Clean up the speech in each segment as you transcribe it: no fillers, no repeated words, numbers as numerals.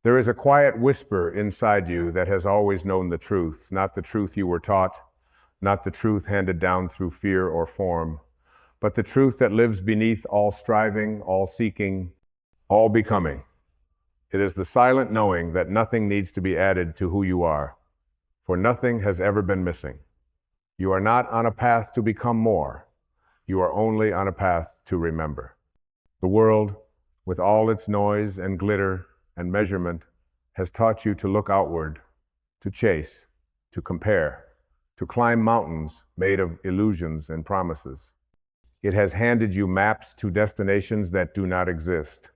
There is a quiet whisper inside you that has always known the truth, not the truth you were taught, not the truth handed down through fear or form, but the truth that lives beneath all striving, all seeking, all becoming. It is the silent knowing that nothing needs to be added to who you are, for nothing has ever been missing. You are not on a path to become more. You are only on a path to remember. The world, with all its noise and glitter and measurement, has taught you to look outward, to chase, to compare, to climb mountains made of illusions and promises. It has handed you maps to destinations that do not exist.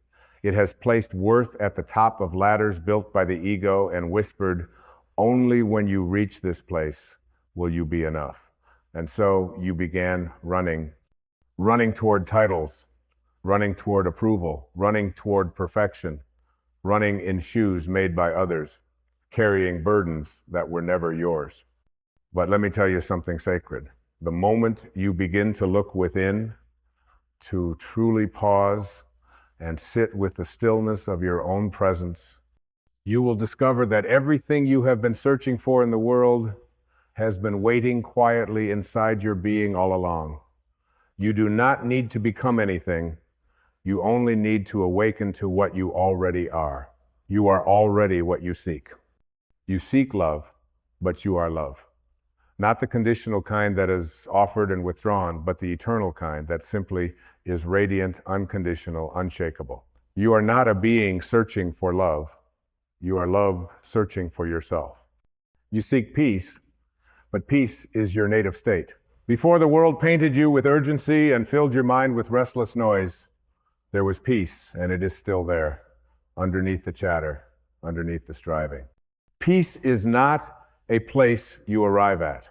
It has placed worth at the top of ladders built by the ego and whispered, only when you reach this place will you be enough. And so you began running toward titles, running toward approval, running toward perfection, running in shoes made by others, carrying burdens that were never yours. But let me tell you something sacred. The moment you begin to look within, to truly pause and sit with the stillness of your own presence, you will discover that everything you have been searching for in the world has been waiting quietly inside your being all along. You do not need to become anything. You only need to awaken to what you already are. You are already what you seek. You seek love, but you are love. Not the conditional kind that is offered and withdrawn, but the eternal kind that simply is radiant, unconditional, unshakable. You are not a being searching for love. You are love searching for yourself. You seek peace, but peace is your native state. Before the world painted you with urgency and filled your mind with restless noise, there was peace, and it is still there, underneath the chatter, underneath the striving. Peace is not a place you arrive at.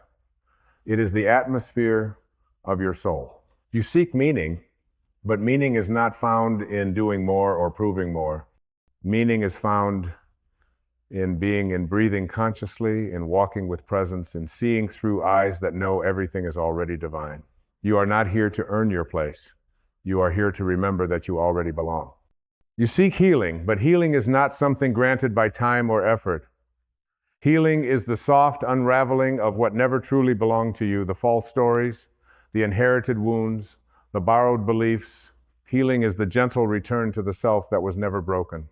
It is the atmosphere of your soul. You seek meaning, but meaning is not found in doing more or proving more. Meaning is found in being and breathing consciously, in walking with presence, in seeing through eyes that know everything is already divine. You are not here to earn your place. You are here to remember that you already belong. You seek healing, but healing is not something granted by time or effort. Healing is the soft unraveling of what never truly belonged to you, the false stories, the inherited wounds, the borrowed beliefs. Healing is the gentle return to the self that was never broken.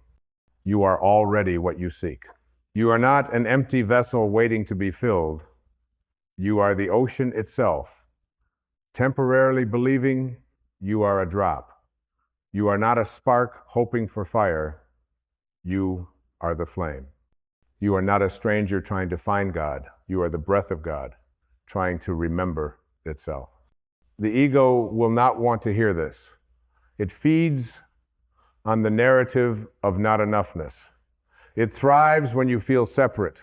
You are already what you seek. You are not an empty vessel waiting to be filled. You are the ocean itself, temporarily believing you are a drop. You are not a spark hoping for fire. You are the flame. You are not a stranger trying to find God. You are the breath of God, trying to remember itself. The ego will not want to hear this. It feeds on the narrative of not enoughness. It thrives when you feel separate,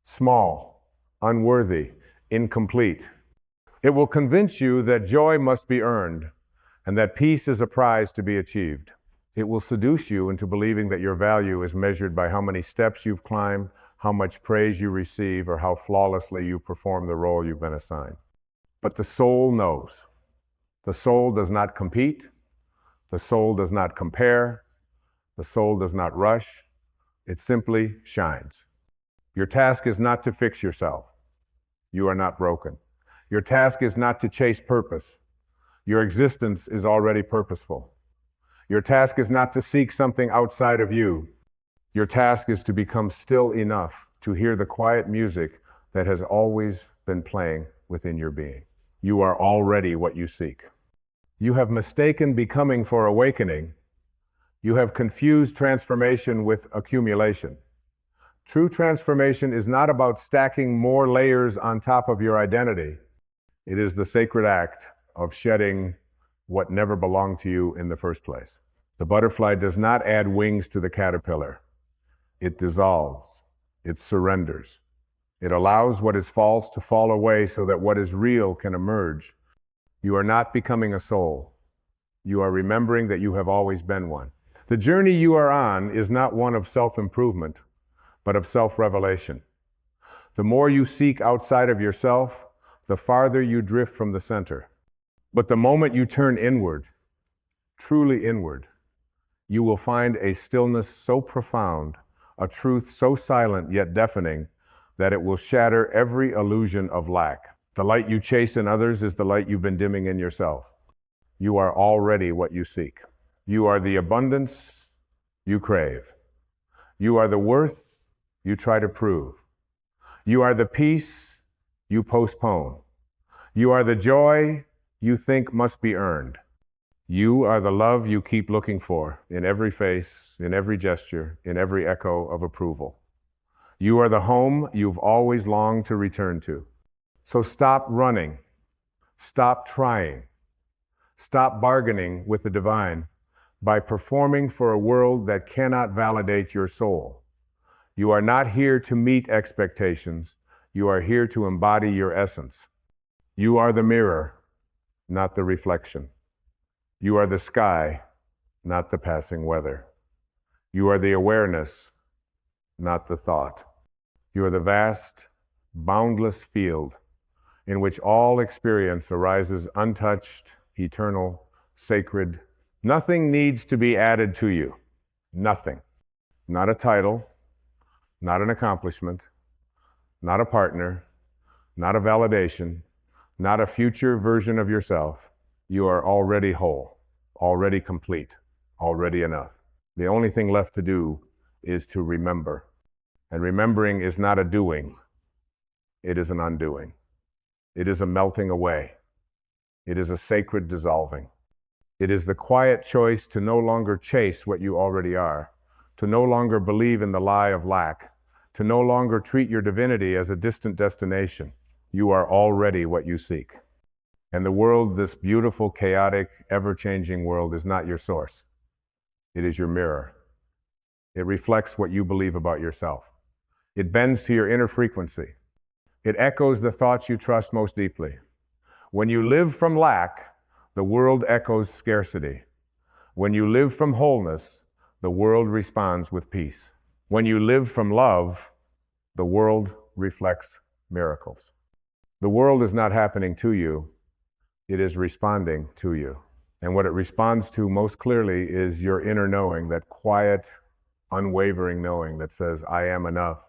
small, unworthy, incomplete. It will convince you that joy must be earned and that peace is a prize to be achieved. It will seduce you into believing that your value is measured by how many steps you've climbed, how much praise you receive, or how flawlessly you perform the role you've been assigned. But the soul knows. The soul does not compete. The soul does not compare. The soul does not rush. It simply shines. Your task is not to fix yourself. You are not broken. Your task is not to chase purpose. Your existence is already purposeful. Your task is not to seek something outside of you. Your task is to become still enough to hear the quiet music that has always been playing within your being. You are already what you seek. You have mistaken becoming for awakening. You have confused transformation with accumulation. True transformation is not about stacking more layers on top of your identity. It is the sacred act of shedding what never belonged to you in the first place. The butterfly does not add wings to the caterpillar. It dissolves. It surrenders. It allows what is false to fall away so that what is real can emerge. You are not becoming a soul. You are remembering that you have always been one. The journey you are on is not one of self-improvement, but of self-revelation. The more you seek outside of yourself, the farther you drift from the center. But the moment you turn inward, truly inward, you will find a stillness so profound, a truth so silent yet deafening that it will shatter every illusion of lack. The light you chase in others is the light you've been dimming in yourself. You are already what you seek. You are the abundance you crave. You are the worth you try to prove. You are the peace you postpone. You are the joy you think must be earned. You are the love you keep looking for in every face, in every gesture, in every echo of approval. You are the home you've always longed to return to. So stop running. Stop trying. Stop bargaining with the divine by performing for a world that cannot validate your soul. You are not here to meet expectations. You are here to embody your essence. You are the mirror, not the reflection. You are the sky, not the passing weather. You are the awareness, not the thought. You are the vast, boundless field in which all experience arises untouched, eternal, sacred. Nothing needs to be added to you. Nothing. Not a title, not an accomplishment, not a partner, not a validation, not a future version of yourself. You are already whole, already complete, already enough. The only thing left to do is to remember. And remembering is not a doing, it is an undoing. It is a melting away. It is a sacred dissolving. It is the quiet choice to no longer chase what you already are, to no longer believe in the lie of lack, to no longer treat your divinity as a distant destination. You are already what you seek. And the world, this beautiful, chaotic, ever-changing world, is not your source. It is your mirror. It reflects what you believe about yourself. It bends to your inner frequency. It echoes the thoughts you trust most deeply. When you live from lack, the world echoes scarcity. When you live from wholeness, the world responds with peace. When you live from love, the world reflects miracles. The world is not happening to you, it is responding to you. And what it responds to most clearly is your inner knowing, that quiet, unwavering knowing that says, I am enough.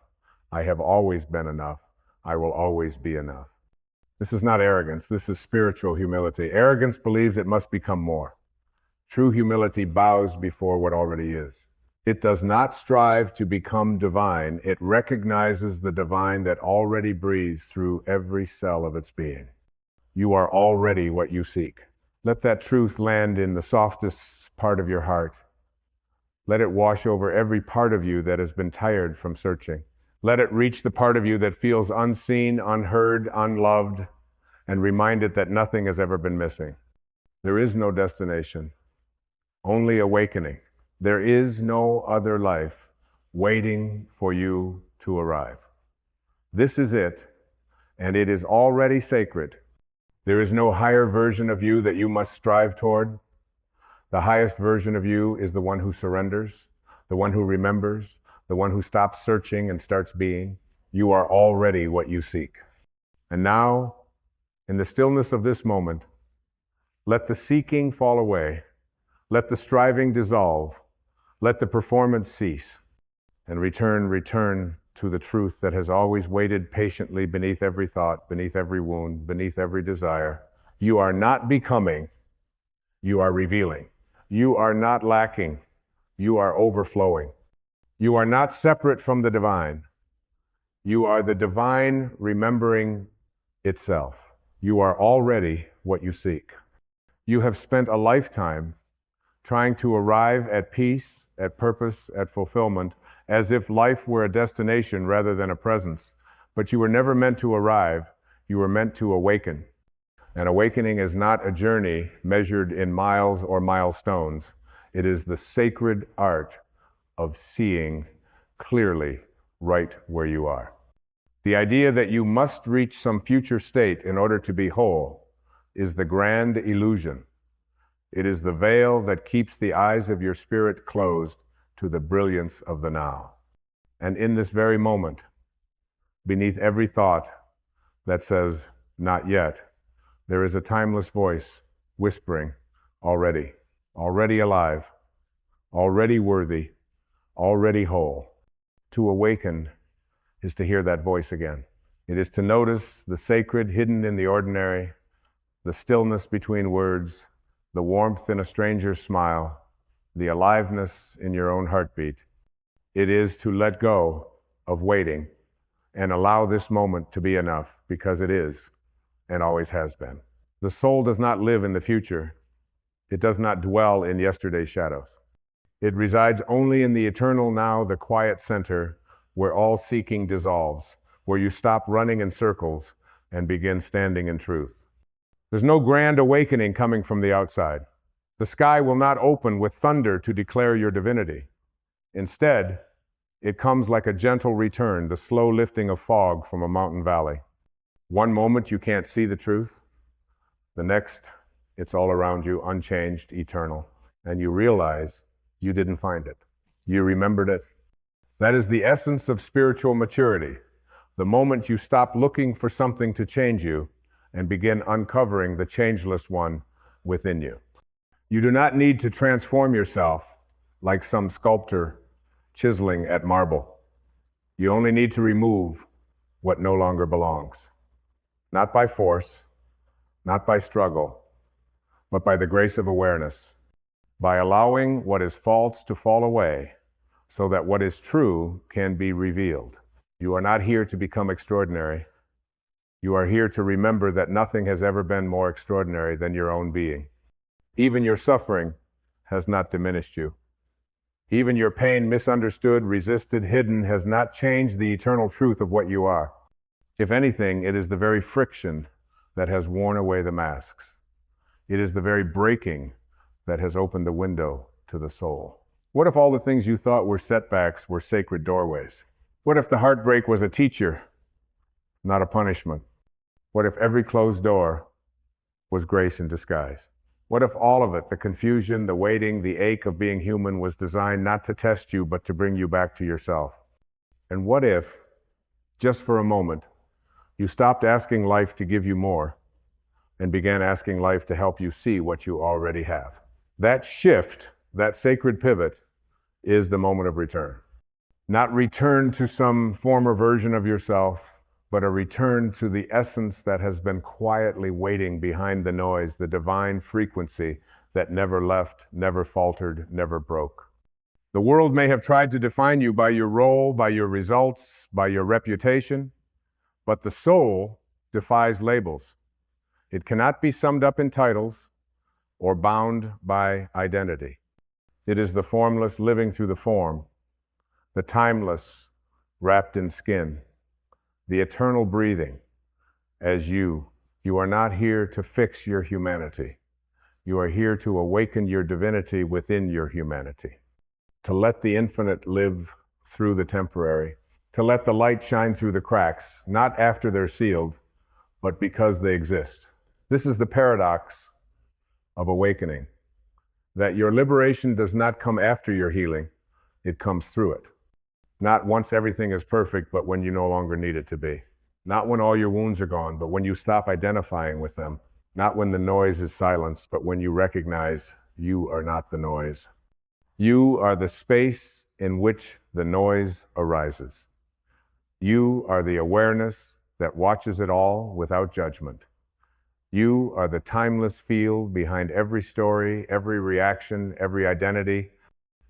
I have always been enough. I will always be enough. This is not arrogance. This is spiritual humility. Arrogance believes it must become more. True humility bows before what already is. It does not strive to become divine. It recognizes the divine that already breathes through every cell of its being. You are already what you seek. Let that truth land in the softest part of your heart. Let it wash over every part of you that has been tired from searching. Let it reach the part of you that feels unseen, unheard, unloved, and remind it that nothing has ever been missing. There is no destination, only awakening. There is no other life waiting for you to arrive. This is it, and it is already sacred. There is no higher version of you that you must strive toward. The highest version of you is the one who surrenders, the one who remembers, the one who stops searching and starts being. You are already what you seek. And now, in the stillness of this moment, let the seeking fall away. Let the striving dissolve. Let the performance cease. And return to the truth that has always waited patiently beneath every thought, beneath every wound, beneath every desire. You are not becoming, you are revealing. You are not lacking, you are overflowing. You are not separate from the divine. You are the divine remembering itself. You are already what you seek. You have spent a lifetime trying to arrive at peace, at purpose, at fulfillment, as if life were a destination rather than a presence. But you were never meant to arrive, you were meant to awaken. And awakening is not a journey measured in miles or milestones. It is the sacred art of seeing clearly right where you are. The idea that you must reach some future state in order to be whole is the grand illusion. It is the veil that keeps the eyes of your spirit closed to the brilliance of the now. And in this very moment, beneath every thought that says, not yet, there is a timeless voice whispering, already, already alive, already worthy, already whole. To awaken is to hear that voice again. It is to notice the sacred hidden in the ordinary, the stillness between words, the warmth in a stranger's smile, the aliveness in your own heartbeat. It is to let go of waiting and allow this moment to be enough, because it is and always has been. The soul does not live in the future. It does not dwell in yesterday's shadows. It resides only in the eternal now, the quiet center where all seeking dissolves, where you stop running in circles and begin standing in truth. There's no grand awakening coming from the outside. The sky will not open with thunder to declare your divinity. Instead, it comes like a gentle return, the slow lifting of fog from a mountain valley. One moment you can't see the truth. The next, it's all around you, unchanged, eternal. And you realize you didn't find it. You remembered it. That is the essence of spiritual maturity. The moment you stop looking for something to change you and begin uncovering the changeless one within you. You do not need to transform yourself like some sculptor chiseling at marble. You only need to remove what no longer belongs. Not by force, not by struggle, but by the grace of awareness, by allowing what is false to fall away so that what is true can be revealed. You are not here to become extraordinary. You are here to remember that nothing has ever been more extraordinary than your own being. Even your suffering has not diminished you. Even your pain, misunderstood, resisted, hidden, has not changed the eternal truth of what you are. If anything, it is the very friction that has worn away the masks. It is the very breaking that has opened the window to the soul. What if all the things you thought were setbacks were sacred doorways? What if the heartbreak was a teacher, not a punishment? What if every closed door was grace in disguise? What if all of it, the confusion, the waiting, the ache of being human, was designed not to test you, but to bring you back to yourself? And what if, just for a moment, you stopped asking life to give you more and began asking life to help you see what you already have? That shift, that sacred pivot, is the moment of return. Not return to some former version of yourself, but a return to the essence that has been quietly waiting behind the noise, the divine frequency that never left, never faltered, never broke. The world may have tried to define you by your role, by your results, by your reputation, but the soul defies labels. It cannot be summed up in titles or bound by identity. It is the formless living through the form, the timeless wrapped in skin, the eternal breathing as you. You are not here to fix your humanity. You are here to awaken your divinity within your humanity, to let the infinite live through the temporary, to let the light shine through the cracks, not after they're sealed, but because they exist. This is the paradox of awakening, that your liberation does not come after your healing, it comes through it. Not once everything is perfect, but when you no longer need it to be. Not when all your wounds are gone, but when you stop identifying with them. Not when the noise is silenced, but when you recognize you are not the noise. You are the space in which the noise arises. You are the awareness that watches it all without judgment. You are the timeless field behind every story, every reaction, every identity.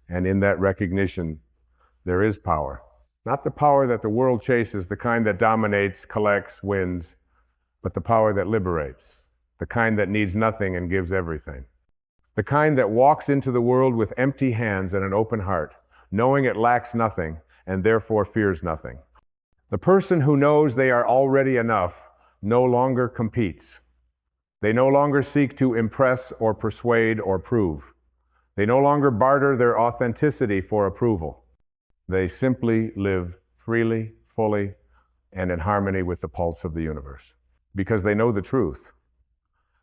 And in that recognition, there is power. Not the power that the world chases, the kind that dominates, collects, wins, but the power that liberates, the kind that needs nothing and gives everything. The kind that walks into the world with empty hands and an open heart, knowing it lacks nothing and therefore fears nothing. The person who knows they are already enough no longer competes. They no longer seek to impress or persuade or prove. They no longer barter their authenticity for approval. They simply live freely, fully, and in harmony with the pulse of the universe. Because they know the truth.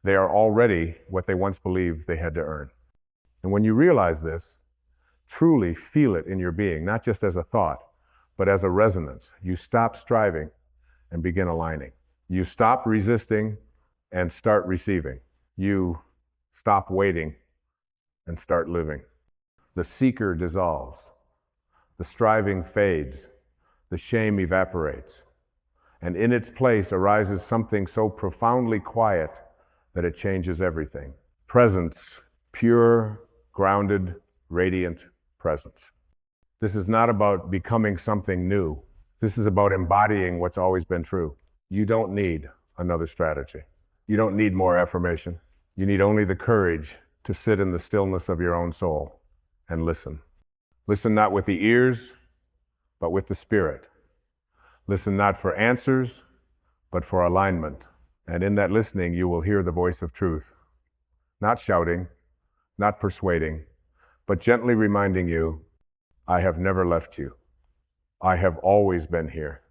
They are already what they once believed they had to earn. And when you realize this, truly feel it in your being, not just as a thought, but as a resonance. You stop striving and begin aligning. You stop resisting and start receiving. You stop waiting and start living. The seeker dissolves. The striving fades, the shame evaporates, and in its place arises something so profoundly quiet that it changes everything. Presence, pure, grounded, radiant presence. This is not about becoming something new. This is about embodying what's always been true. You don't need another strategy. You don't need more affirmation. You need only the courage to sit in the stillness of your own soul and listen. Listen not with the ears, but with the spirit. Listen not for answers, but for alignment. And in that listening, you will hear the voice of truth. Not shouting, not persuading, but gently reminding you, I have never left you. I have always been here.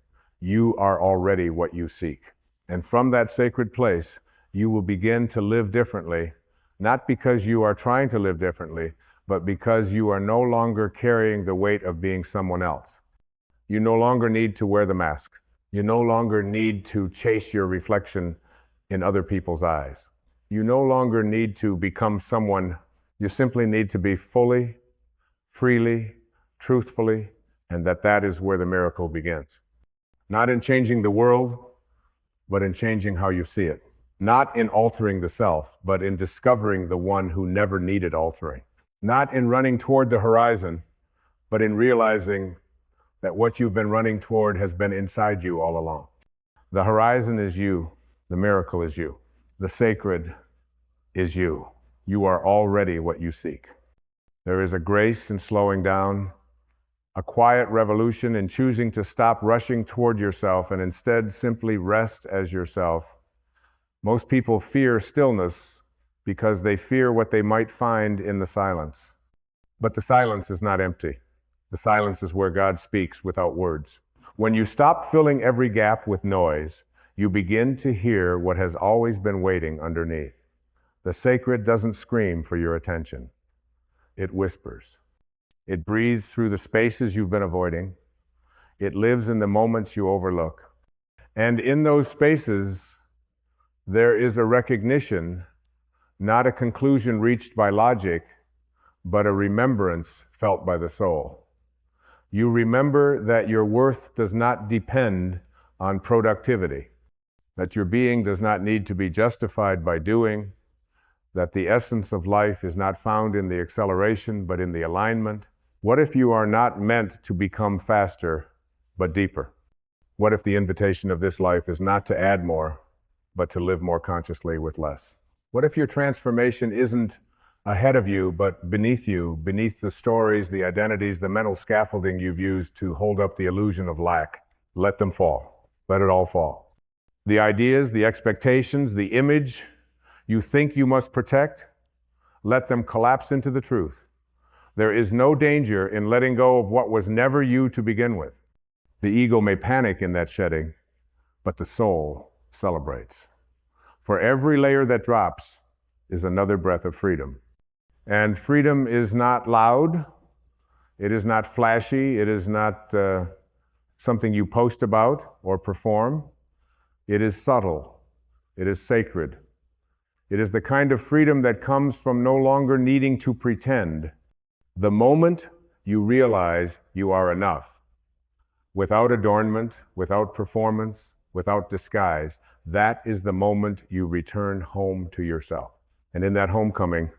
You are already what you seek. And from that sacred place, you will begin to live differently, not because you are trying to live differently, but because you are no longer carrying the weight of being someone else. You no longer need to wear the mask. You no longer need to chase your reflection in other people's eyes. You no longer need to become someone. You simply need to be fully, freely, truthfully, and that is where the miracle begins. Not in changing the world, but in changing how you see it. Not in altering the self, but in discovering the one who never needed altering. Not in running toward the horizon, but in realizing that what you've been running toward has been inside you all along. The horizon is you. The miracle is you. The sacred is you. You are already what you seek. There is a grace in slowing down, a quiet revolution in choosing to stop rushing toward yourself and instead simply rest as yourself. Most people fear stillness because they fear what they might find in the silence. But the silence is not empty. The silence is where God speaks without words. When you stop filling every gap with noise, you begin to hear what has always been waiting underneath. The sacred doesn't scream for your attention. It whispers. It breathes through the spaces you've been avoiding. It lives in the moments you overlook. And in those spaces, there is a recognition, not a conclusion reached by logic, but a remembrance felt by the soul. You remember that your worth does not depend on productivity, that your being does not need to be justified by doing, that the essence of life is not found in the acceleration, but in the alignment. What if you are not meant to become faster, but deeper? What if the invitation of this life is not to add more, but to live more consciously with less? What if your transformation isn't ahead of you, but beneath you, beneath the stories, the identities, the mental scaffolding you've used to hold up the illusion of lack? Let them fall. Let it all fall. The ideas, the expectations, the image you think you must protect, let them collapse into the truth. There is no danger in letting go of what was never you to begin with. The ego may panic in that shedding, but the soul celebrates. For every layer that drops is another breath of freedom. And freedom is not loud. It is not flashy. It is not something you post about or perform. It is subtle. It is sacred. It is the kind of freedom that comes from no longer needing to pretend. The moment you realize you are enough, without adornment, without performance, without disguise, that is the moment you return home to yourself. And in that homecoming,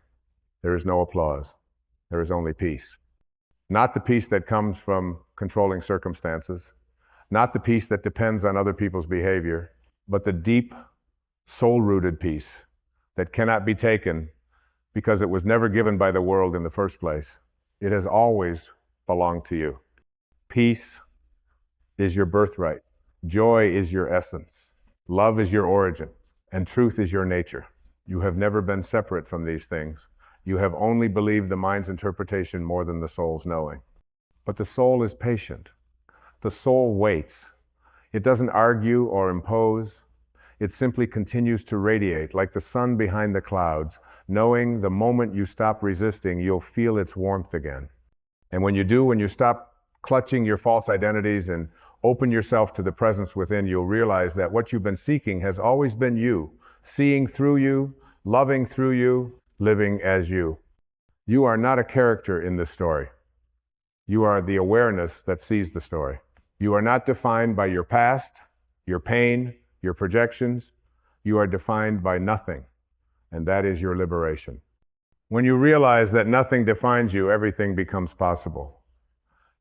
there is no applause. There is only peace. Not the peace that comes from controlling circumstances, not the peace that depends on other people's behavior, but the deep, soul-rooted peace that cannot be taken because it was never given by the world in the first place. It has always belonged to you. Peace is your birthright. Joy is your essence. Love is your origin. And truth is your nature. You have never been separate from these things. You have only believed the mind's interpretation more than the soul's knowing. But the soul is patient. The soul waits. It doesn't argue or impose. It simply continues to radiate like the sun behind the clouds, knowing the moment you stop resisting, you'll feel its warmth again. And when you do, when you stop clutching your false identities and open yourself to the presence within, you'll realize that what you've been seeking has always been you, seeing through you, loving through you, living as you. You are not a character in this story. You are the awareness that sees the story. You are not defined by your past, your pain, your projections. You are defined by nothing, and that is your liberation. When you realize that nothing defines you, everything becomes possible.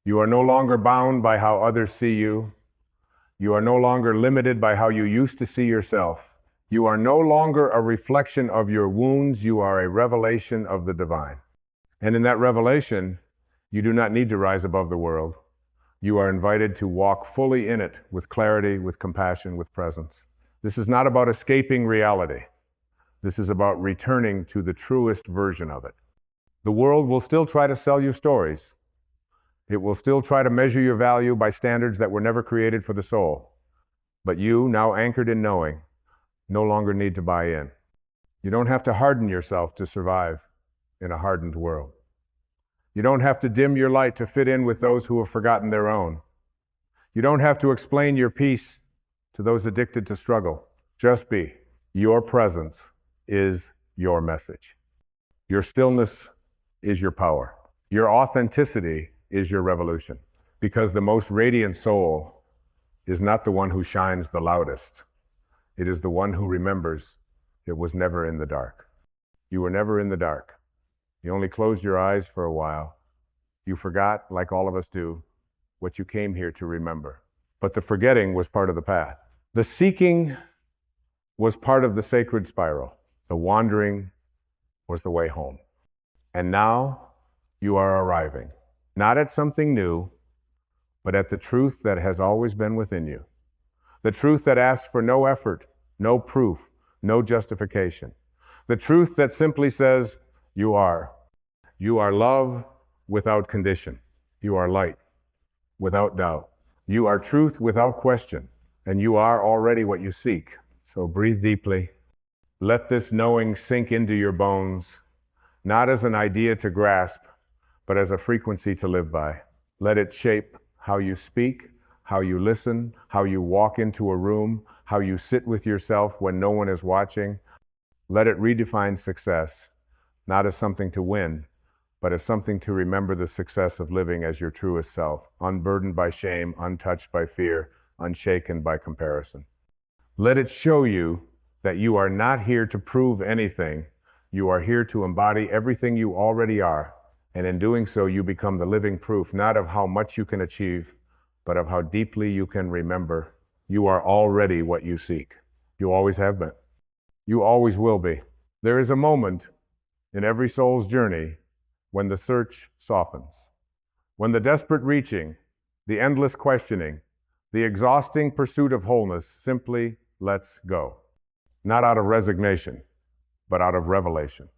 You are no longer bound by how others see you. You are no longer limited by how you used to see yourself. You are no longer a reflection of your wounds. You are a revelation of the divine. And in that revelation, you do not need to rise above the world. You are invited to walk fully in it with clarity, with compassion, with presence. This is not about escaping reality. This is about returning to the truest version of it. The world will still try to sell you stories. It will still try to measure your value by standards that were never created for the soul. But you, now anchored in knowing, no longer need to buy in. You don't have to harden yourself to survive in a hardened world. You don't have to dim your light to fit in with those who have forgotten their own. You don't have to explain your peace to those addicted to struggle. Just be. Your presence is your message. Your stillness is your power. Your authenticity is your revolution. Because the most radiant soul is not the one who shines the loudest. It is the one who remembers it was never in the dark. You were never in the dark. You only closed your eyes for a while. You forgot, like all of us do, what you came here to remember. But the forgetting was part of the path. The seeking was part of the sacred spiral. The wandering was the way home. And now you are arriving, not at something new, but at the truth that has always been within you. The truth that asks for no effort, no proof, no justification. The truth that simply says, you are. You are love without condition. You are light without doubt. You are truth without question. And you are already what you seek. So breathe deeply. Let this knowing sink into your bones, not as an idea to grasp, but as a frequency to live by. Let it shape how you speak, how you listen, how you walk into a room, how you sit with yourself when no one is watching. Let it redefine success, not as something to win, but as something to remember the success of living as your truest self, unburdened by shame, untouched by fear, unshaken by comparison. Let it show you that you are not here to prove anything. You are here to embody everything you already are. And in doing so, you become the living proof, not of how much you can achieve, but of how deeply you can remember. You are already what you seek. You always have been. You always will be. There is a moment in every soul's journey when the search softens, when the desperate reaching, the endless questioning, the exhausting pursuit of wholeness simply lets go. Not out of resignation, but out of revelation.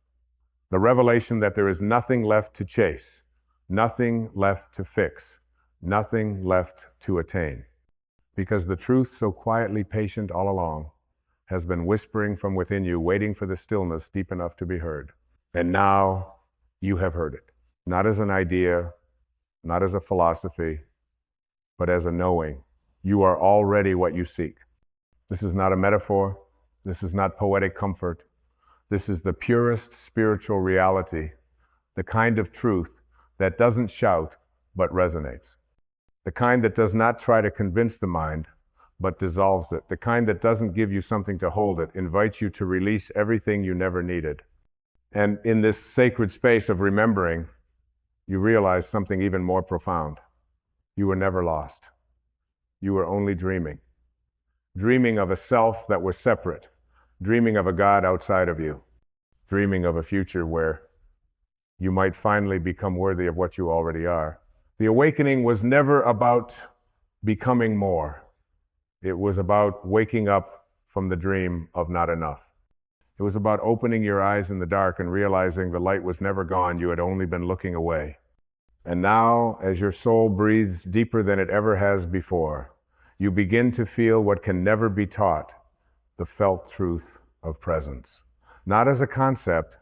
The revelation that there is nothing left to chase, nothing left to fix, nothing left to attain. Because the truth, so quietly patient all along, has been whispering from within you, waiting for the stillness deep enough to be heard. And now you have heard it, not as an idea, not as a philosophy, but as a knowing. You are already what you seek. This is not a metaphor. This is not poetic comfort. This is the purest spiritual reality, the kind of truth that doesn't shout, but resonates. The kind that does not try to convince the mind, but dissolves it. The kind that doesn't give you something to hold it, invites you to release everything you never needed. And in this sacred space of remembering, you realize something even more profound. You were never lost. You were only dreaming. Dreaming of a self that was separate. Dreaming of a God outside of you. Dreaming of a future where you might finally become worthy of what you already are. The awakening was never about becoming more. It was about waking up from the dream of not enough. It was about opening your eyes in the dark and realizing the light was never gone. You had only been looking away. And now, as your soul breathes deeper than it ever has before, you begin to feel what can never be taught, the felt truth of presence. Not as a concept,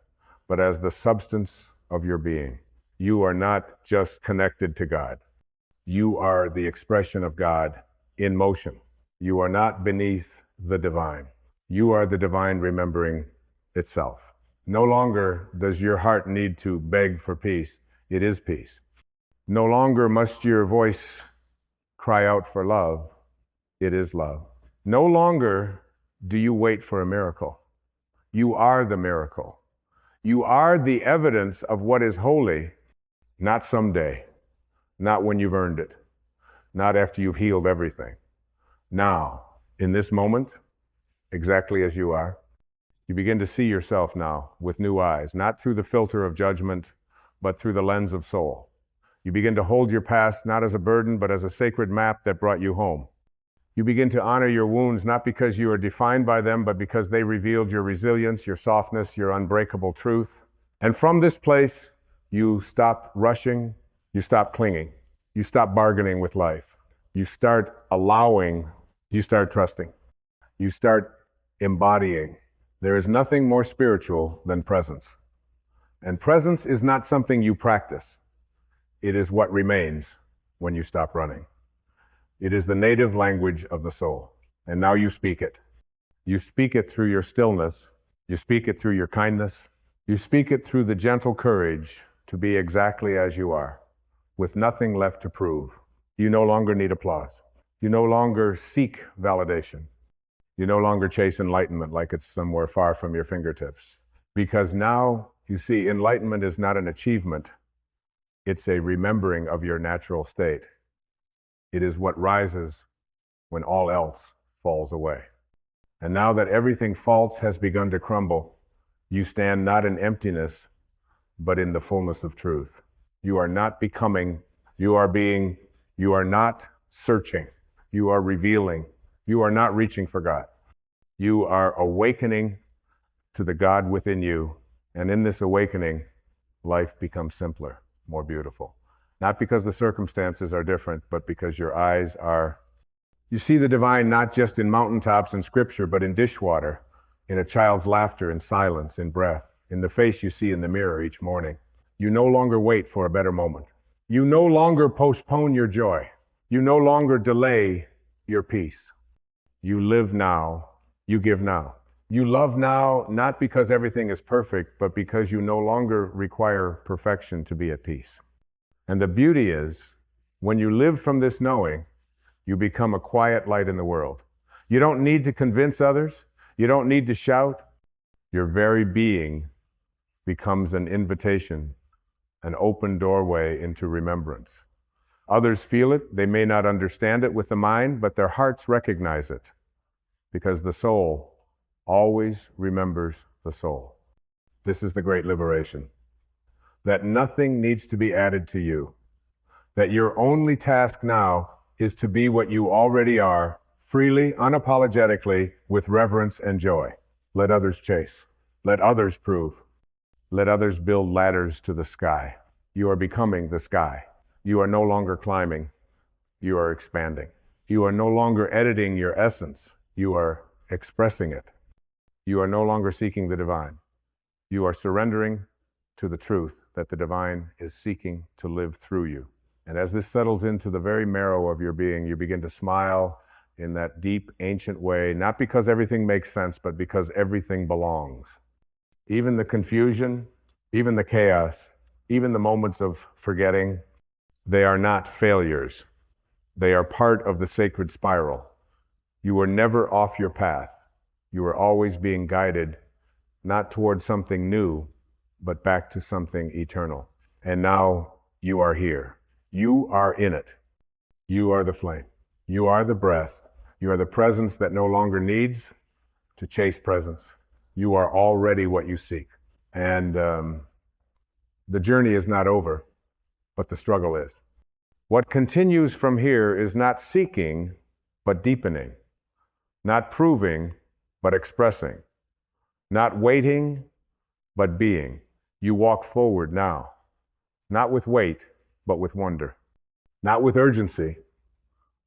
but as the substance of your being. You are not just connected to God. You are the expression of God in motion. You are not beneath the divine. You are the divine remembering itself. No longer does your heart need to beg for peace. It is peace. No longer must your voice cry out for love. It is love. No longer do you wait for a miracle. You are the miracle. You are the evidence of what is holy, not someday, not when you've earned it, not after you've healed everything. Now, in this moment, exactly as you are, you begin to see yourself now with new eyes, not through the filter of judgment, but through the lens of soul. You begin to hold your past not as a burden, but as a sacred map that brought you home. You begin to honor your wounds, not because you are defined by them, but because they revealed your resilience, your softness, your unbreakable truth. And from this place, you stop rushing, you stop clinging, you stop bargaining with life. You start allowing, you start trusting, you start embodying. There is nothing more spiritual than presence. And presence is not something you practice. It is what remains when you stop running. It is the native language of the soul. And now you speak it. You speak it through your stillness. You speak it through your kindness. You speak it through the gentle courage to be exactly as you are, with nothing left to prove. You no longer need applause. You no longer seek validation. You no longer chase enlightenment like it's somewhere far from your fingertips. Because now, you see, enlightenment is not an achievement. It's a remembering of your natural state. It is what rises when all else falls away. And now that everything false has begun to crumble, you stand not in emptiness, but in the fullness of truth. You are not becoming, you are being, you are not searching, you are revealing, you are not reaching for God. You are awakening to the God within you, and in this awakening, life becomes simpler, more beautiful. Not because the circumstances are different, but because your eyes are. You see the divine not just in mountaintops and scripture, but in dishwater, in a child's laughter, in silence, in breath, in the face you see in the mirror each morning. You no longer wait for a better moment. You no longer postpone your joy. You no longer delay your peace. You live now. You give now. You love now, not because everything is perfect, but because you no longer require perfection to be at peace. And the beauty is, when you live from this knowing, you become a quiet light in the world. You don't need to convince others. You don't need to shout. Your very being becomes an invitation, an open doorway into remembrance. Others feel it. They may not understand it with the mind, but their hearts recognize it, because the soul always remembers the soul. This is the great liberation. That nothing needs to be added to you. That your only task now is to be what you already are, freely, unapologetically, with reverence and joy. Let others chase. Let others prove. Let others build ladders to the sky. You are becoming the sky. You are no longer climbing. You are expanding. You are no longer editing your essence. You are expressing it. You are no longer seeking the divine. You are surrendering to the truth that the divine is seeking to live through you. And as this settles into the very marrow of your being, you begin to smile in that deep, ancient way, not because everything makes sense, but because everything belongs. Even the confusion, even the chaos, even the moments of forgetting, they are not failures. They are part of the sacred spiral. You are never off your path. You are always being guided, not towards something new, but back to something eternal. And now you are here. You are in it. You are the flame. You are the breath. You are the presence that no longer needs to chase presence. You are already what you seek. And the journey is not over, but the struggle is. What continues from here is not seeking, but deepening. Not proving, but expressing. Not waiting, but being. You walk forward now, not with weight, but with wonder. Not with urgency,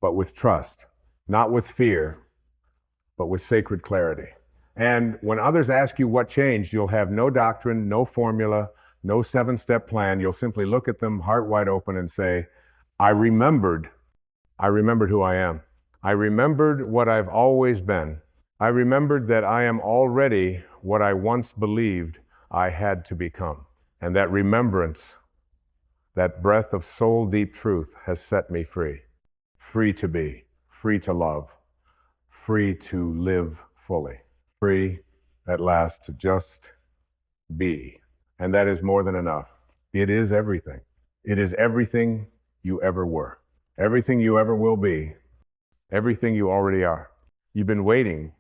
but with trust. Not with fear, but with sacred clarity. And when others ask you what changed, you'll have no doctrine, no formula, no 7-step plan. You'll simply look at them heart wide open and say, I remembered who I am. I remembered what I've always been. I remembered that I am already what I once believed I had to become. And that remembrance That breath of soul-deep truth has set me free. Free to be, free to love, free to live fully. Free, at last, to just be. And that is more than enough. It is everything. It is everything you ever were, everything you ever will be, everything you already are. You've been waiting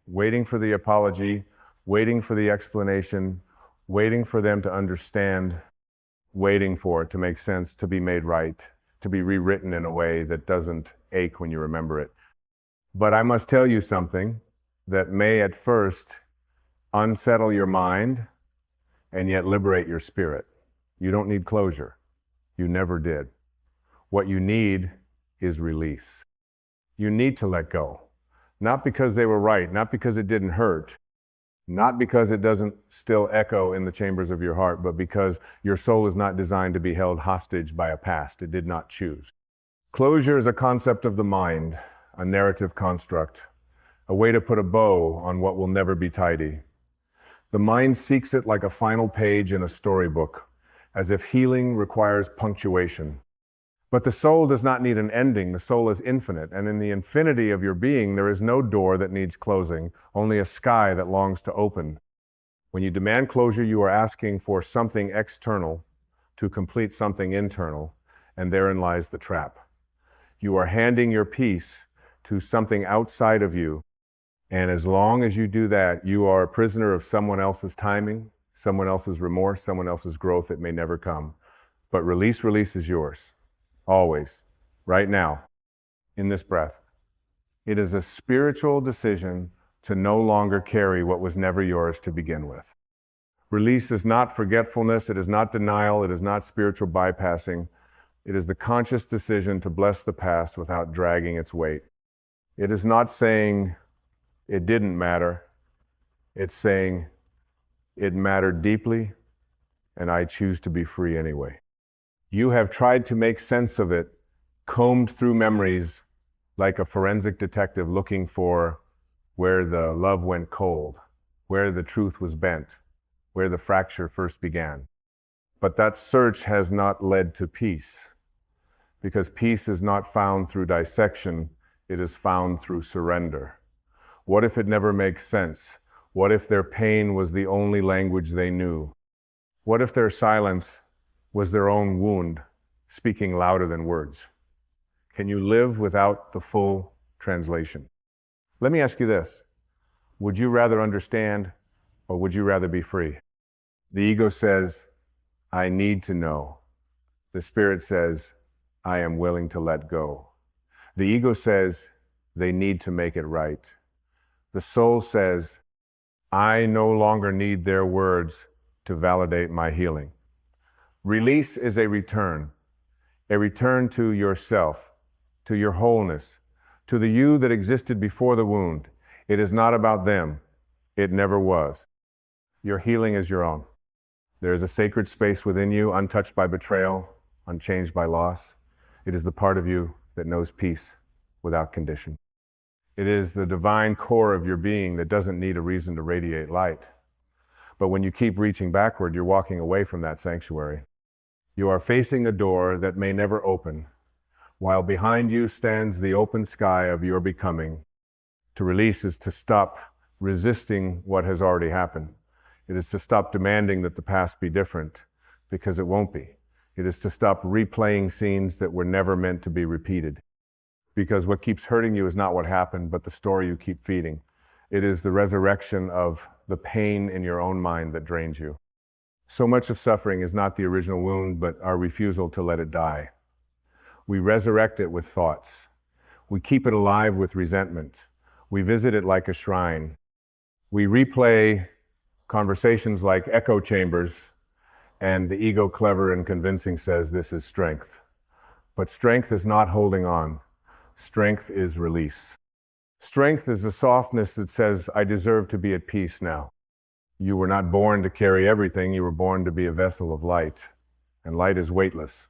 for the apology, waiting for the explanation, waiting for them to understand, waiting for it to make sense, to be made right, to be rewritten in a way that doesn't ache when you remember it. But I must tell you something that may at first unsettle your mind and yet liberate your spirit. You don't need closure. You never did. What you need is release. You need to let go. Not because they were right, not because it didn't hurt, not because it doesn't still echo in the chambers of your heart, but because your soul is not designed to be held hostage by a past it did not choose. Closure is a concept of the mind, a narrative construct, a way to put a bow on what will never be tidy. The mind seeks it like a final page in a storybook, as if healing requires punctuation. But the soul does not need an ending. The soul is infinite, and in the infinity of your being, there is no door that needs closing, only a sky that longs to open. When you demand closure, you are asking for something external to complete something internal, and therein lies the trap. You are handing your peace to something outside of you, and as long as you do that, you are a prisoner of someone else's timing, someone else's remorse, someone else's growth that may never come. But release is yours. Always, right now, in this breath. It is a spiritual decision to no longer carry what was never yours to begin with. Release is not forgetfulness, it is not denial, it is not spiritual bypassing. It is the conscious decision to bless the past without dragging its weight. It is not saying it didn't matter. It's saying it mattered deeply, and I choose to be free anyway. You have tried to make sense of it, combed through memories like a forensic detective looking for where the love went cold, where the truth was bent, where the fracture first began. But that search has not led to peace, because peace is not found through dissection, it is found through surrender. What if it never makes sense? What if their pain was the only language they knew? What if their silence was their own wound, speaking louder than words? Can you live without the full translation? Let me ask you this. Would you rather understand, or would you rather be free? The ego says, I need to know. The spirit says, I am willing to let go. The ego says, they need to make it right. The soul says, I no longer need their words to validate my healing. Release is a return to yourself, to your wholeness, to the you that existed before the wound. It is not about them. It never was. Your healing is your own. There is a sacred space within you, untouched by betrayal, unchanged by loss. It is the part of you that knows peace without condition. It is the divine core of your being that doesn't need a reason to radiate light. But when you keep reaching backward, you're walking away from that sanctuary. You are facing a door that may never open, while behind you stands the open sky of your becoming. To release is to stop resisting what has already happened. It is to stop demanding that the past be different, because it won't be. It is to stop replaying scenes that were never meant to be repeated. Because what keeps hurting you is not what happened, but the story you keep feeding. It is the resurrection of the pain in your own mind that drains you. So much of suffering is not the original wound, but our refusal to let it die. We resurrect it with thoughts. We keep it alive with resentment. We visit it like a shrine. We replay conversations like echo chambers, and the ego, clever and convincing, says this is strength. But strength is not holding on. Strength is release. Strength is the softness that says, I deserve to be at peace now. You were not born to carry everything. You were born to be a vessel of light. And light is weightless.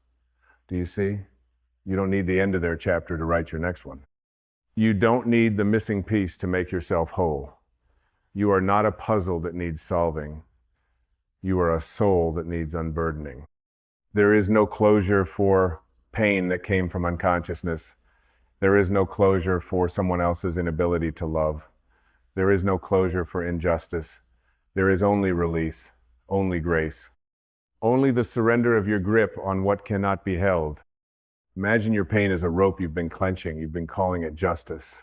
Do you see? You don't need the end of their chapter to write your next one. You don't need the missing piece to make yourself whole. You are not a puzzle that needs solving. You are a soul that needs unburdening. There is no closure for pain that came from unconsciousness. There is no closure for someone else's inability to love. There is no closure for injustice. There is only release, only grace, only the surrender of your grip on what cannot be held. Imagine your pain as a rope you've been clenching. You've been calling it justice.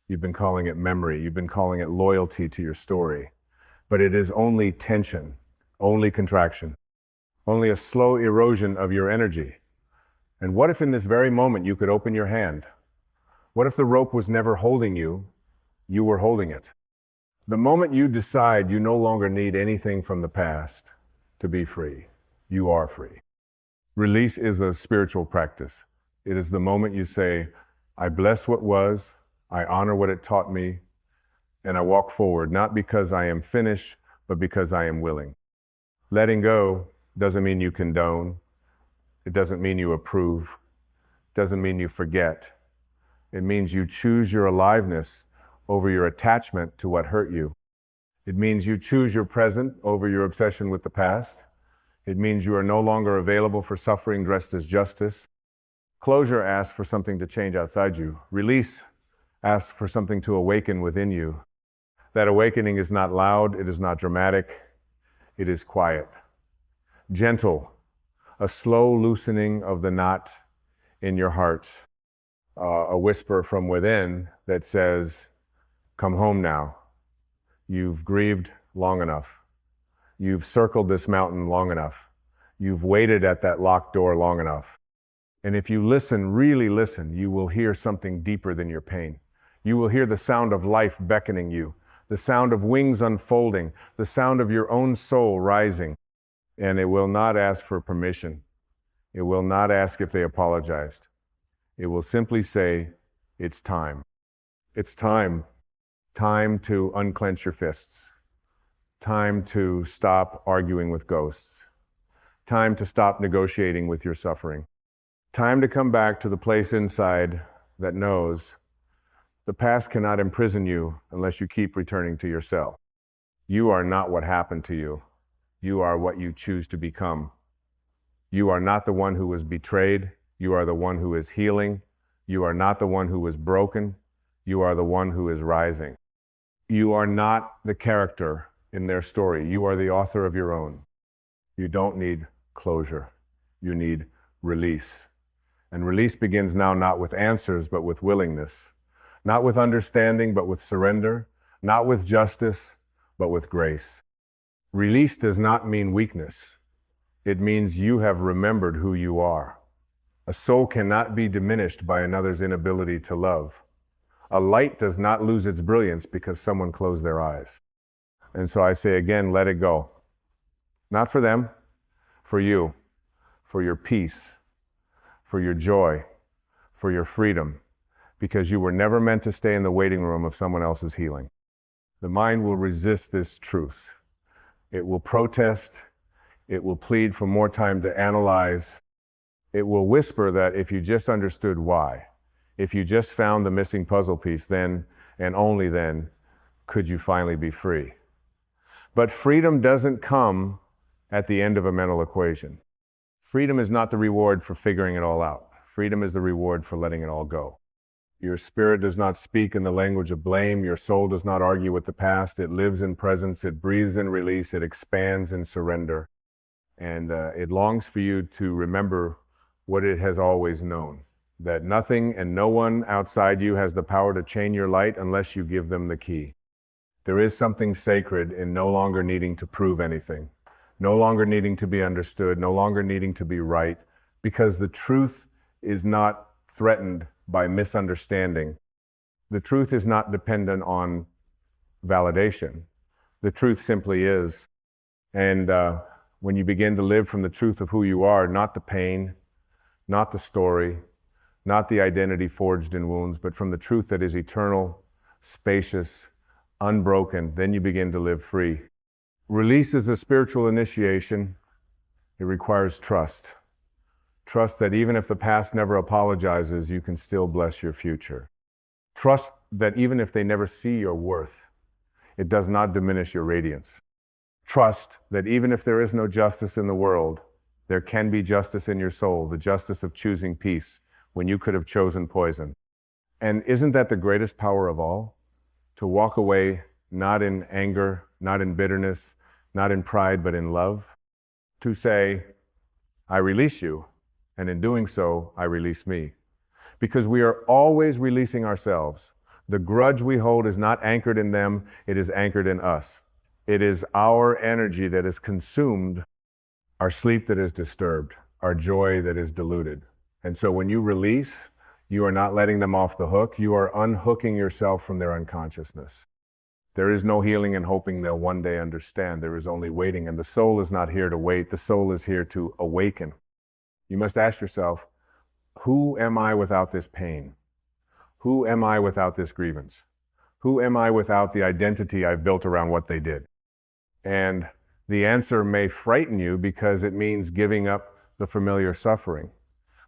You've been calling it memory. You've been calling it loyalty to your story. But it is only tension, only contraction, only a slow erosion of your energy. And what if in this very moment you could open your hand? What if the rope was never holding you, you were holding it? The moment you decide you no longer need anything from the past to be free, you are free. Release is a spiritual practice. It is the moment you say, I bless what was, I honor what it taught me, and I walk forward, not because I am finished, but because I am willing. Letting go doesn't mean you condone. It doesn't mean you approve. It doesn't mean you forget. It means you choose your aliveness over your attachment to what hurt you. It means you choose your present over your obsession with the past. It means you are no longer available for suffering dressed as justice. Closure asks for something to change outside you. Release asks for something to awaken within you. That awakening is not loud, it is not dramatic, it is quiet, gentle, a slow loosening of the knot in your heart, a whisper from within that says, come home now. You've grieved long enough. You've circled this mountain long enough. You've waited at that locked door long enough. And if you listen, really listen, you will hear something deeper than your pain. You will hear the sound of life beckoning you, the sound of wings unfolding, the sound of your own soul rising. And it will not ask for permission. It will not ask if they apologized. It will simply say, it's time. It's time. Time to unclench your fists. Time to stop arguing with ghosts. Time to stop negotiating with your suffering. Time to come back to the place inside that knows the past cannot imprison you unless you keep returning to yourself. You are not what happened to you. You are what you choose to become. You are not the one who was betrayed. You are the one who is healing. You are not the one who was broken. You are the one who is rising. You are not the character in their story. You are the author of your own. You don't need closure. You need release. And release begins now not with answers, but with willingness. Not with understanding, but with surrender. Not with justice, but with grace. Release does not mean weakness. It means you have remembered who you are. A soul cannot be diminished by another's inability to love. A light does not lose its brilliance because someone closed their eyes. And so I say again, let it go. Not for them, for you, for your peace, for your joy, for your freedom, because you were never meant to stay in the waiting room of someone else's healing. The mind will resist this truth. It will protest. It will plead for more time to analyze. It will whisper that if you just understood why, if you just found the missing puzzle piece, then and only then could you finally be free. But freedom doesn't come at the end of a mental equation. Freedom is not the reward for figuring it all out. Freedom is the reward for letting it all go. Your spirit does not speak in the language of blame. Your soul does not argue with the past. It lives in presence. It breathes in release. It expands in surrender. And it longs for you to remember what it has always known, that nothing and no one outside you has the power to chain your light unless you give them the key. There is something sacred in no longer needing to prove anything, no longer needing to be understood, no longer needing to be right, because the truth is not threatened by misunderstanding. The truth is not dependent on validation. The truth simply is. And when you begin to live from the truth of who you are, not the pain, not the story, not the identity forged in wounds, but from the truth that is eternal, spacious, unbroken, then you begin to live free. Release is a spiritual initiation. It requires trust. Trust that even if the past never apologizes, you can still bless your future. Trust that even if they never see your worth, it does not diminish your radiance. Trust that even if there is no justice in the world, There can be justice in your soul, the justice of choosing peace when you could have chosen poison. And isn't that the greatest power of all? To walk away not in anger, not in bitterness, not in pride, but in love. To say, I release you, and in doing so, I release me. Because we are always releasing ourselves. The grudge we hold is not anchored in them, it is anchored in us. It is our energy that is consumed, our sleep that is disturbed, our joy that is diluted. And so when you release, you are not letting them off the hook, you are unhooking yourself from their unconsciousness. There is no healing and hoping they'll one day understand. There is only waiting, and the soul is not here to wait. The soul is here to awaken. You must ask yourself, who am I without this pain? Who am I without this grievance? Who am I without the identity I've built around what they did? And the answer may frighten you because it means giving up the familiar suffering.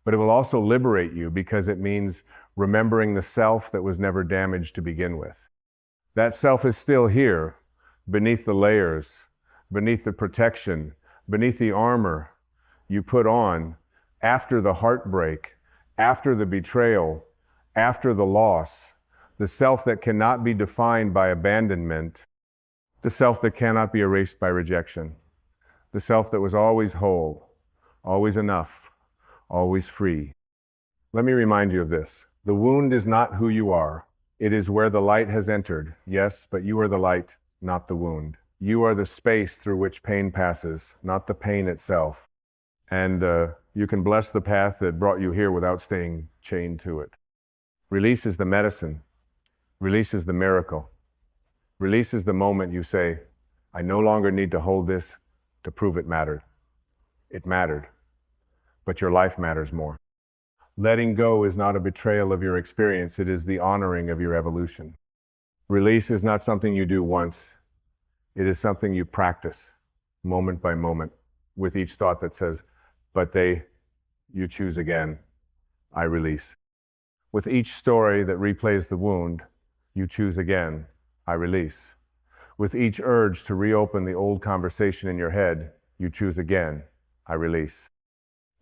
But it will also liberate you because it means remembering the self that was never damaged to begin with. That self is still here, beneath the layers, beneath the protection, beneath the armor you put on after the heartbreak, after the betrayal, after the loss, the self that cannot be defined by abandonment, the self that cannot be erased by rejection, the self that was always whole, always enough, always free. Let me remind you of this. The wound is not who you are. It is where the light has entered. Yes, but you are the light, not the wound. You are the space through which pain passes, not the pain itself. And you can bless the path that brought you here without staying chained to it. Release is the medicine. Release is the miracle. Release is the moment you say, I no longer need to hold this to prove it mattered. It mattered, but your life matters more. Letting go is not a betrayal of your experience, it is the honoring of your evolution. Release is not something you do once, it is something you practice, moment by moment, with each thought that says, but you choose again, I release. With each story that replays the wound, you choose again, I release. With each urge to reopen the old conversation in your head, you choose again, I release.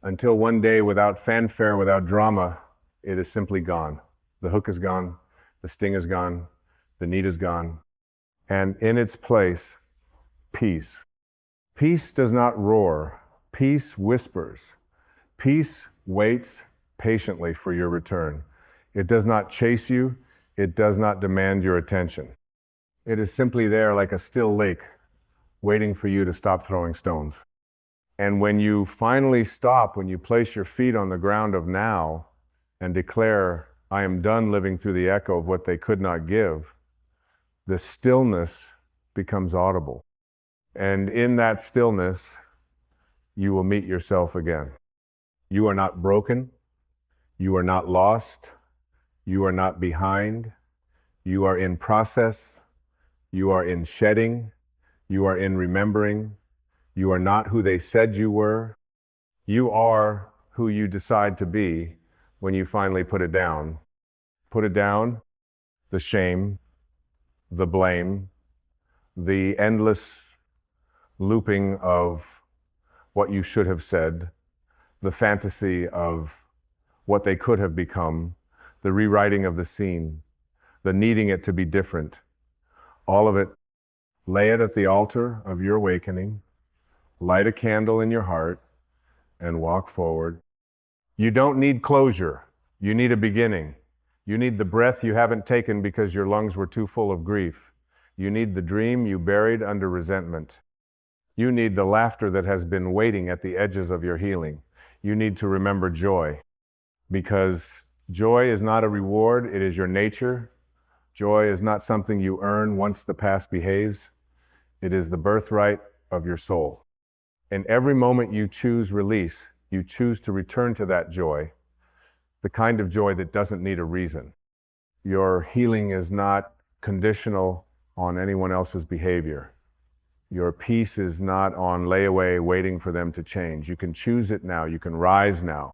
Until one day, without fanfare, without drama, it is simply gone. The hook is gone, the sting is gone, the need is gone. And in its place, peace. Peace does not roar. Peace whispers. Peace waits patiently for your return. It does not chase you. It does not demand your attention. It is simply there like a still lake, waiting for you to stop throwing stones. And when you finally stop, when you place your feet on the ground of now and declare, I am done living through the echo of what they could not give, the stillness becomes audible. And in that stillness, you will meet yourself again. You are not broken. You are not lost. You are not behind. You are in process. You are in shedding. You are in remembering. You are not who they said you were. You are who you decide to be when you finally put it down. Put it down, the shame, the blame, the endless looping of what you should have said, the fantasy of what they could have become, the rewriting of the scene, the needing it to be different. All of it, lay it at the altar of your awakening, light a candle in your heart, and walk forward. You don't need closure. You need a beginning. You need the breath you haven't taken because your lungs were too full of grief. You need the dream you buried under resentment. You need the laughter that has been waiting at the edges of your healing. You need to remember joy, because joy is not a reward, it is your nature. Joy is not something you earn once the past behaves. It is the birthright of your soul. And every moment you choose release, you choose to return to that joy, the kind of joy that doesn't need a reason. Your healing is not conditional on anyone else's behavior. Your peace is not on layaway waiting for them to change. You can choose it now. You can rise now.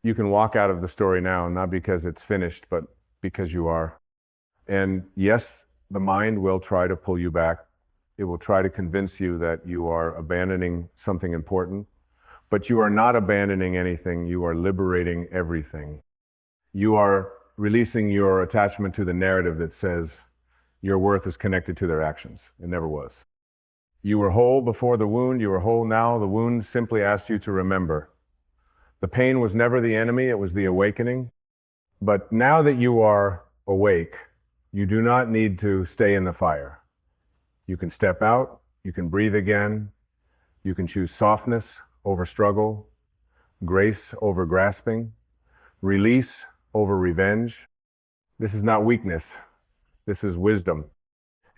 You can walk out of the story now, not because it's finished, but because you are. And yes, the mind will try to pull you back. It will try to convince you that you are abandoning something important. But you are not abandoning anything. You are liberating everything. You are releasing your attachment to the narrative that says your worth is connected to their actions. It never was. You were whole before the wound. You are whole now. The wound simply asked you to remember. The pain was never the enemy. It was the awakening. But now that you are awake, you do not need to stay in the fire. You can step out. You can breathe again. You can choose softness over struggle, grace over grasping, release over revenge. This is not weakness. This is wisdom.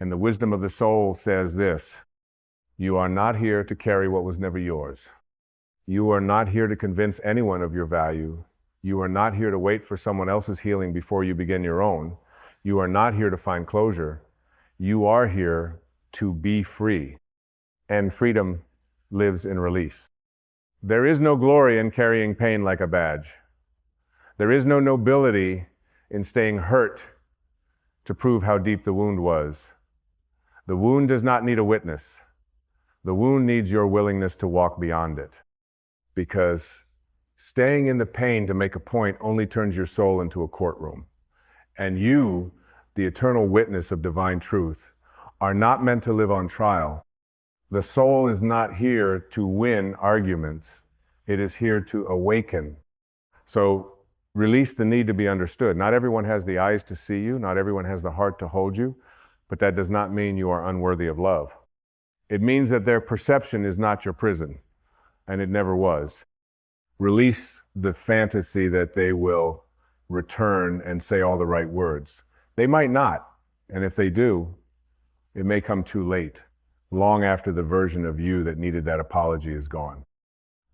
And the wisdom of the soul says this: you are not here to carry what was never yours. You are not here to convince anyone of your value. You are not here to wait for someone else's healing before you begin your own. You are not here to find closure. You are here to be free. And freedom lives in release. There is no glory in carrying pain like a badge. There is no nobility in staying hurt to prove how deep the wound was. The wound does not need a witness. The wound needs your willingness to walk beyond it. Because staying in the pain to make a point only turns your soul into a courtroom. And you, the eternal witness of divine truth, are not meant to live on trial. The soul is not here to win arguments. It is here to awaken. So release the need to be understood. Not everyone has the eyes to see you. Not everyone has the heart to hold you. But that does not mean you are unworthy of love. It means that their perception is not your prison, and it never was. Release the fantasy that they will return and say all the right words. They might not, and if they do, it may come too late, long after the version of you that needed that apology is gone.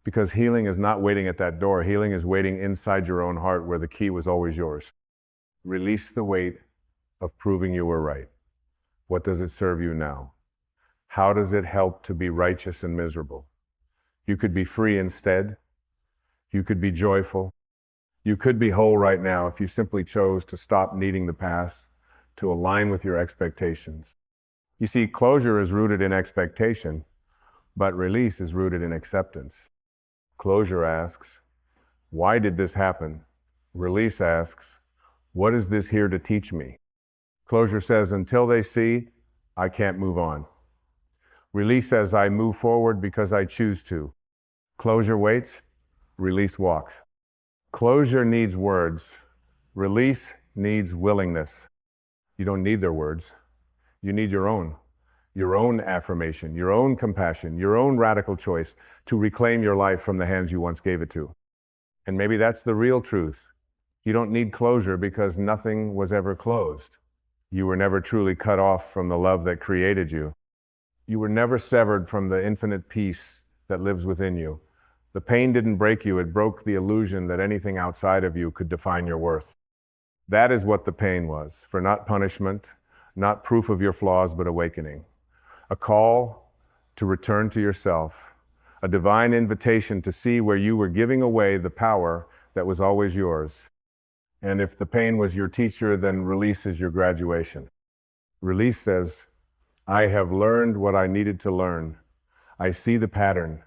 Because healing is not waiting at that door. Healing is waiting inside your own heart where the key was always yours. Release the weight of proving you were right. What does it serve you now? How does it help to be righteous and miserable? You could be free instead. You could be joyful. You could be whole right now if you simply chose to stop needing the past, to align with your expectations. You see, closure is rooted in expectation, but release is rooted in acceptance. Closure asks, why did this happen? Release asks, what is this here to teach me? Closure says, until they see, I can't move on. Release says, I move forward because I choose to. Closure waits, release walks. Closure needs words. Release needs willingness. You don't need their words. You need your own affirmation, your own compassion, your own radical choice to reclaim your life from the hands you once gave it to. And maybe that's the real truth. You don't need closure because nothing was ever closed. You were never truly cut off from the love that created you. You were never severed from the infinite peace that lives within you. The pain didn't break you. It broke the illusion that anything outside of you could define your worth. That is what the pain was, for not punishment, not proof of your flaws, but awakening. A call to return to yourself, a divine invitation to see where you were giving away the power that was always yours. And if the pain was your teacher, then release is your graduation. Release says, I have learned what I needed to learn. I see the pattern.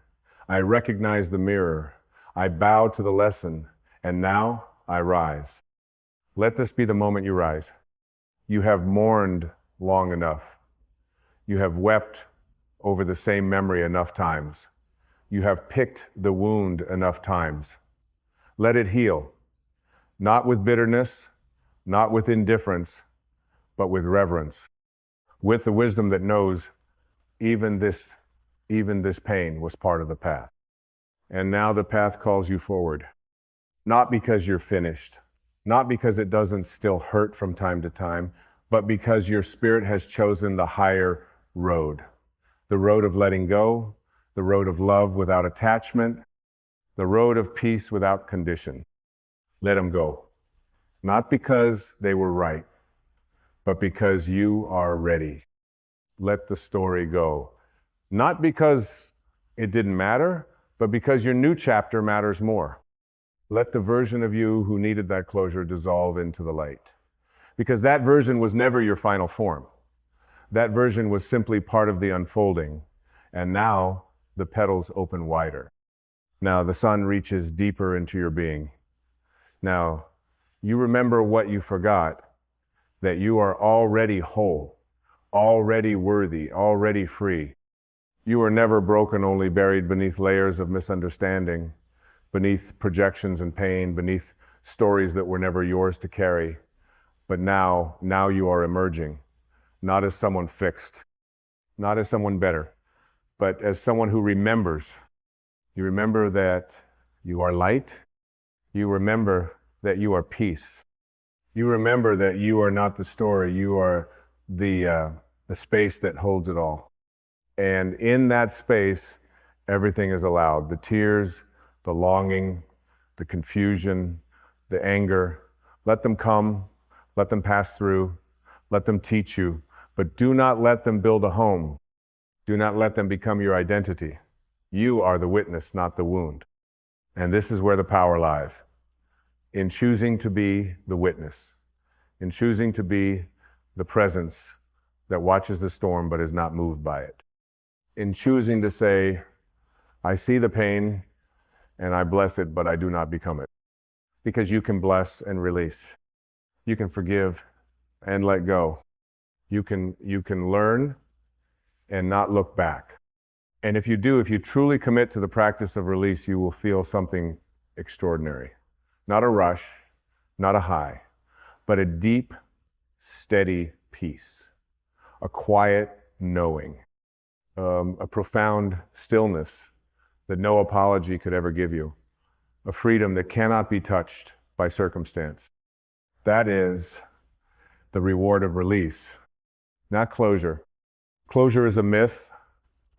I recognize the mirror. I bow to the lesson, and now I rise. Let this be the moment you rise. You have mourned long enough. You have wept over the same memory enough times. You have picked the wound enough times. Let it heal, not with bitterness, not with indifference, but with reverence, with the wisdom that knows even this pain was part of the path. And now the path calls you forward, not because you're finished, not because it doesn't still hurt from time to time, but because your spirit has chosen the higher road, the road of letting go, the road of love without attachment, the road of peace without condition. Let them go, not because they were right, but because you are ready. Let the story go, not because it didn't matter, but because your new chapter matters more. Let the version of you who needed that closure dissolve into the light. Because that version was never your final form. That version was simply part of the unfolding. And now the petals open wider. Now the sun reaches deeper into your being. Now you remember what you forgot, that you are already whole, already worthy, already free. You were never broken, only buried beneath layers of misunderstanding, beneath projections and pain, beneath stories that were never yours to carry. But now you are emerging, not as someone fixed, not as someone better, but as someone who remembers. You remember that you are light. You remember that you are peace. You remember that you are not the story. You are the space that holds it all. And in that space, everything is allowed. The tears, the longing, the confusion, the anger. Let them come. Let them pass through. Let them teach you. But do not let them build a home. Do not let them become your identity. You are the witness, not the wound. And this is where the power lies. In choosing to be the witness. In choosing to be the presence that watches the storm but is not moved by it. In choosing to say, I see the pain and I bless it, but I do not become it. Because you can bless and release. You can forgive and let go. You can learn and not look back. And if you do, if you truly commit to the practice of release, you will feel something extraordinary. Not a rush, not a high, but a deep, steady peace. A quiet knowing. A profound stillness that no apology could ever give you. A freedom that cannot be touched by circumstance. That is the reward of release, not closure. Closure is a myth,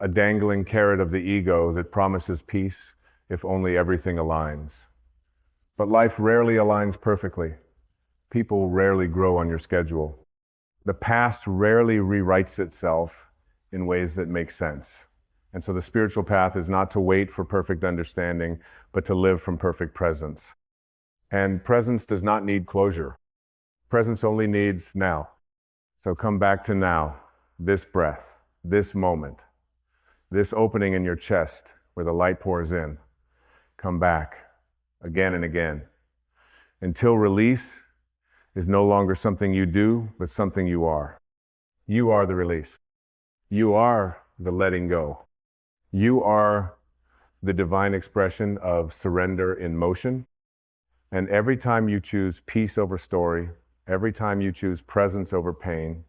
a dangling carrot of the ego that promises peace if only everything aligns. But life rarely aligns perfectly. People rarely grow on your schedule. The past rarely rewrites itself in ways that make sense. And so the spiritual path is not to wait for perfect understanding, but to live from perfect presence. And presence does not need closure. Presence only needs now. So come back to now, this breath, this moment, this opening in your chest where the light pours in. Come back again and again until release is no longer something you do, but something you are. You are the release. You are the letting go. You are the divine expression of surrender in motion. And every time you choose peace over story, every time you choose presence over pain,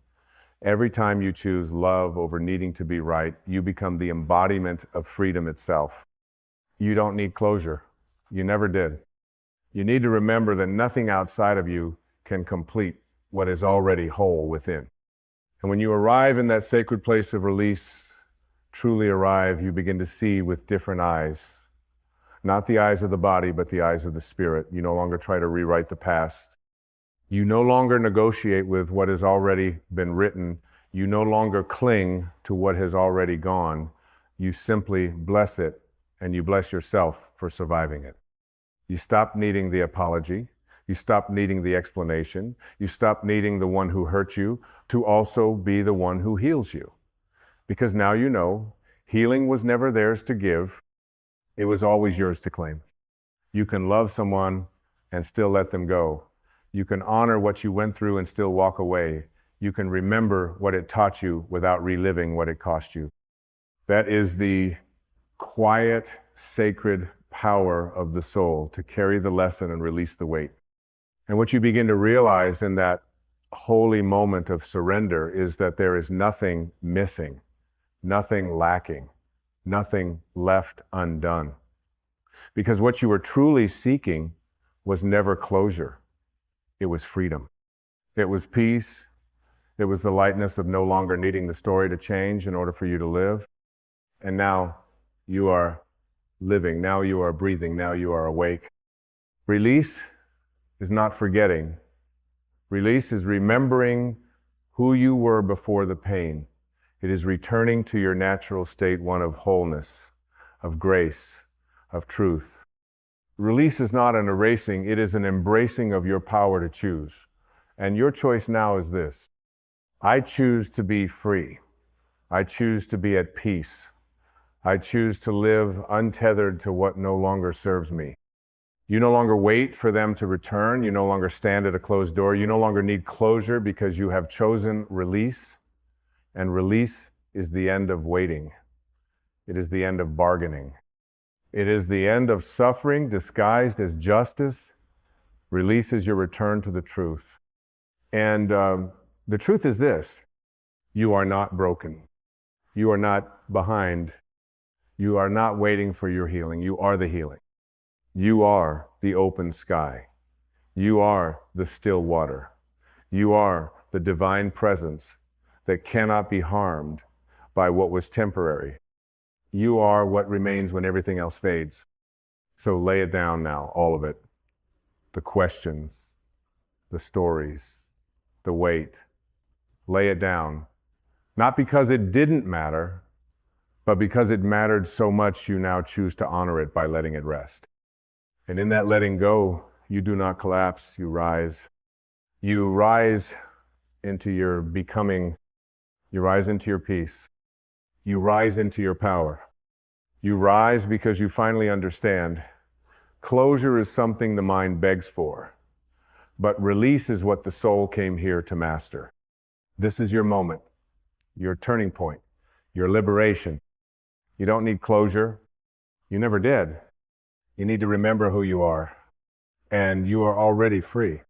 every time you choose love over needing to be right, you become the embodiment of freedom itself. You don't need closure. You never did. You need to remember that nothing outside of you can complete what is already whole within. And when you arrive in that sacred place of release, truly arrive, you begin to see with different eyes. Not the eyes of the body, but the eyes of the spirit. You no longer try to rewrite the past. You no longer negotiate with what has already been written. You no longer cling to what has already gone. You simply bless it, and you bless yourself for surviving it. You stop needing the apology. You stop needing the explanation. You stop needing the one who hurt you to also be the one who heals you. Because now you know healing was never theirs to give. It was always yours to claim. You can love someone and still let them go. You can honor what you went through and still walk away. You can remember what it taught you without reliving what it cost you. That is the quiet, sacred power of the soul to carry the lesson and release the weight. And what you begin to realize in that holy moment of surrender is that there is nothing missing, nothing lacking, nothing left undone. Because what you were truly seeking was never closure. It was freedom. It was peace. It was the lightness of no longer needing the story to change in order for you to live. And now you are living. Now you are breathing. Now you are awake. Release is not forgetting. Release is remembering who you were before the pain. It is returning to your natural state, one of wholeness, of grace, of truth. Release is not an erasing, it is an embracing of your power to choose. And your choice now is this. I choose to be free. I choose to be at peace. I choose to live untethered to what no longer serves me. You no longer wait for them to return. You no longer stand at a closed door. You no longer need closure because you have chosen release. And release is the end of waiting. It is the end of bargaining. It is the end of suffering disguised as justice. Release is your return to the truth. And the truth is this: you are not broken. You are not behind. You are not waiting for your healing. You are the healing. You are the open sky. You are the still water. You are the divine presence that cannot be harmed by what was temporary. You are what remains when everything else fades. So lay it down now, all of it. The questions, the stories, the weight. Lay it down. Not because it didn't matter, but because it mattered so much, you now choose to honor it by letting it rest. And in that letting go, you do not collapse, you rise. You rise into your becoming. You rise into your peace. You rise into your power. You rise because you finally understand closure is something the mind begs for, but release is what the soul came here to master. This is your moment, your turning point, your liberation. You don't need closure. You never did. You need to remember who you are, and you are already free.